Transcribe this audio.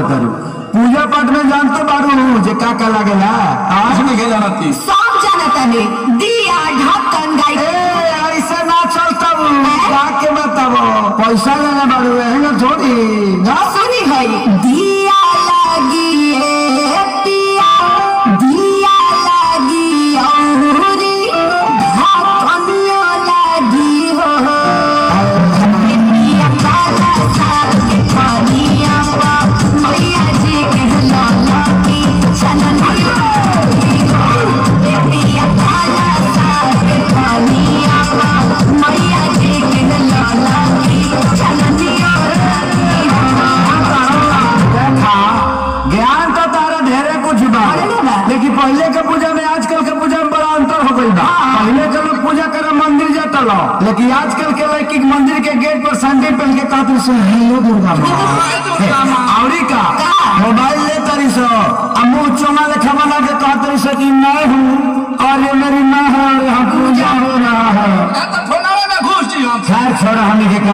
पूजा पाठ में जानते बारू जे का का लागेला आज में गेला राती सब जानता है दिया ढक्कन गाई ऐसे ना चलता जाके बताओ पैसा लेने बारू है थोड़ी ना सुनी है दिया लगी है पिया दिया लगी औरी ढक्कनिया लगी हो पिया काला साग के पानिया पा मैया जी के लाला की चननिया पिया काला साग के पानिया पा मैया जी के लाला की चननिया ज्ञान तो तारा ढेरे कुछ बा लेकिन पहले के पूजा में आजकल के पूजा में बड़ा अंतर हो गई बा। पहले के लोग पूजा करे मंदिर जाता लो लेकिन आजकल के लड़की मंदिर के गेट पर सैंडल पहन के कहते सुन हेलो दुर्गा माँ आवरी का मोबाइल ले तरी सो अम्मू चोमा लेखा बना के कहते सो कि मैं हूँ और ये मेरी माँ है और यहाँ पूजा हो रहा है थोड़ा ना घुस जी हम खैर छोड़ा हमें